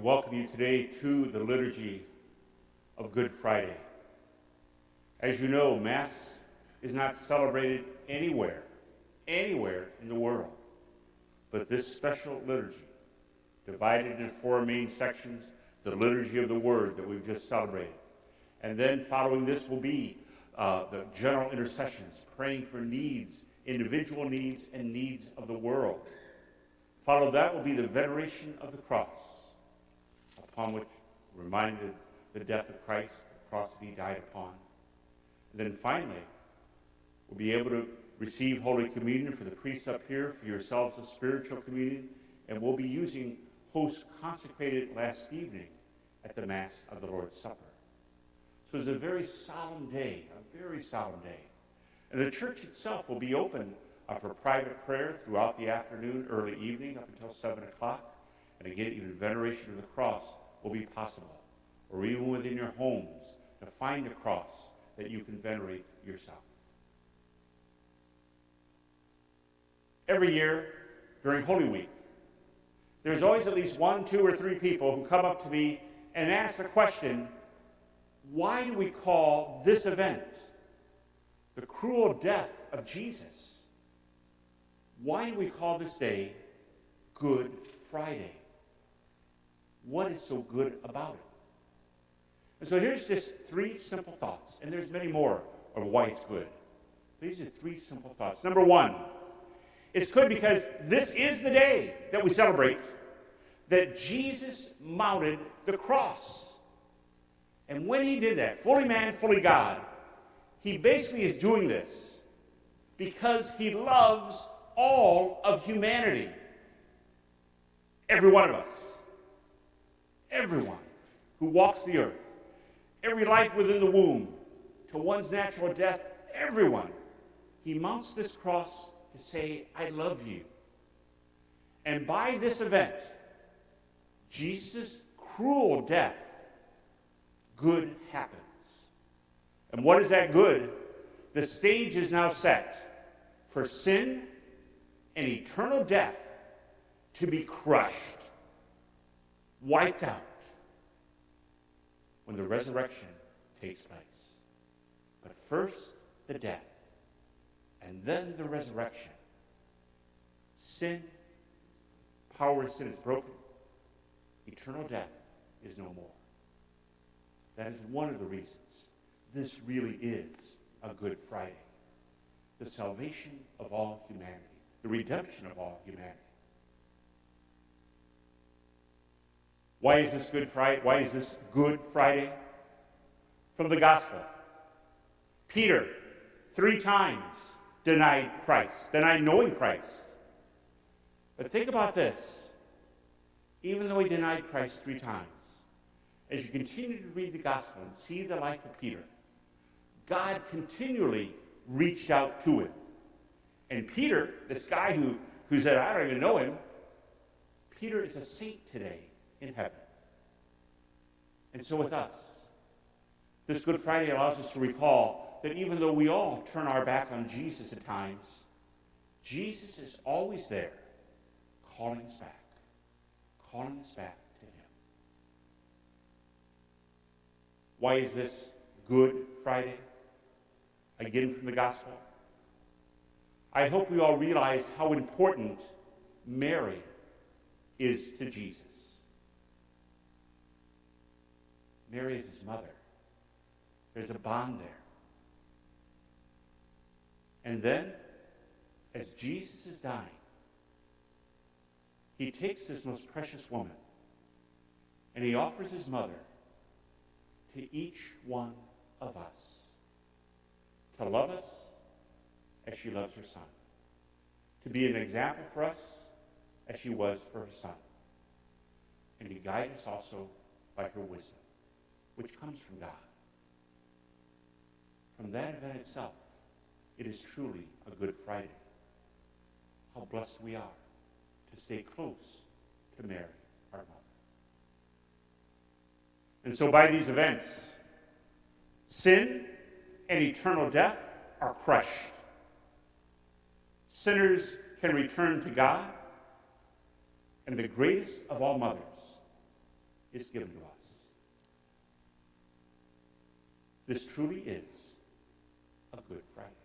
welcome you today to the liturgy of Good Friday. As you know, Mass is not celebrated anywhere in the world, but this special liturgy, divided into four main sections, the liturgy of the Word that we've just celebrated. And then following this will be the general intercessions, praying for needs, individual needs, and needs of the world. Follow that will be the veneration of the cross, upon which reminded the death of Christ, the cross that he died upon. And then finally, we'll be able to receive Holy Communion for the priests up here, for yourselves a spiritual communion, and we'll be using hosts consecrated last evening at the Mass of the Lord's Supper. So it's a very solemn day, And the church itself will be open for private prayer throughout the afternoon, early evening, up until 7 o'clock. And again, even veneration of the cross will be possible, or even within your homes, to find a cross that you can venerate yourself. Every year during Holy Week, there's always at least 1, 2, or 3 people who come up to me and ask the question, why do we call this event the cruel death of Jesus? Why do we call this day Good Friday? What is so good about it? And so here's just 3 simple thoughts, and there's many more of why it's good. These are 3 simple thoughts. Number 1, it's good because this is the day that we celebrate that Jesus mounted the cross. And when he did that, fully man, fully God, he basically is doing this because he loves all of humanity. Every one of us. Everyone who walks the earth. Every life within the womb to one's natural death. Everyone. He mounts this cross to say, I love you. And by this event, Jesus' cruel death, good happens. And what is that good? The stage is now set for sin and eternal death to be crushed, wiped out, when the resurrection takes place. But first, the death, and then the resurrection. Sin, power of sin is broken. Eternal death is no more. That is one of the reasons this really is a Good Friday. The salvation of all humanity. The redemption of all humanity. Why is this Good Friday? Why is this Good Friday? From the gospel. Peter, 3 times denied Christ, denied knowing Christ. But think about this. Even though he denied Christ 3 times, as you continue to read the gospel and see the life of Peter, God continually reached out to him. And Peter, this guy who said, I don't even know him, Peter is a saint today in heaven. And so with us, this Good Friday allows us to recall that even though we all turn our back on Jesus at times, Jesus is always there, calling us back to him. Why is this Good Friday? Again from the gospel. I hope we all realize how important Mary is to Jesus. Mary is his mother. There's a bond there. And then, as Jesus is dying, he takes this most precious woman and he offers his mother to each one of us. To love us as she loves her son. To be an example for us as she was for her son. And to guide us also by her wisdom, which comes from God. From that event itself, it is truly a Good Friday. How blessed we are to stay close to Mary, our mother. And so by these events, sin and eternal death are crushed. Sinners can return to God, and the greatest of all mothers, is given to us. This truly is a Good Friday.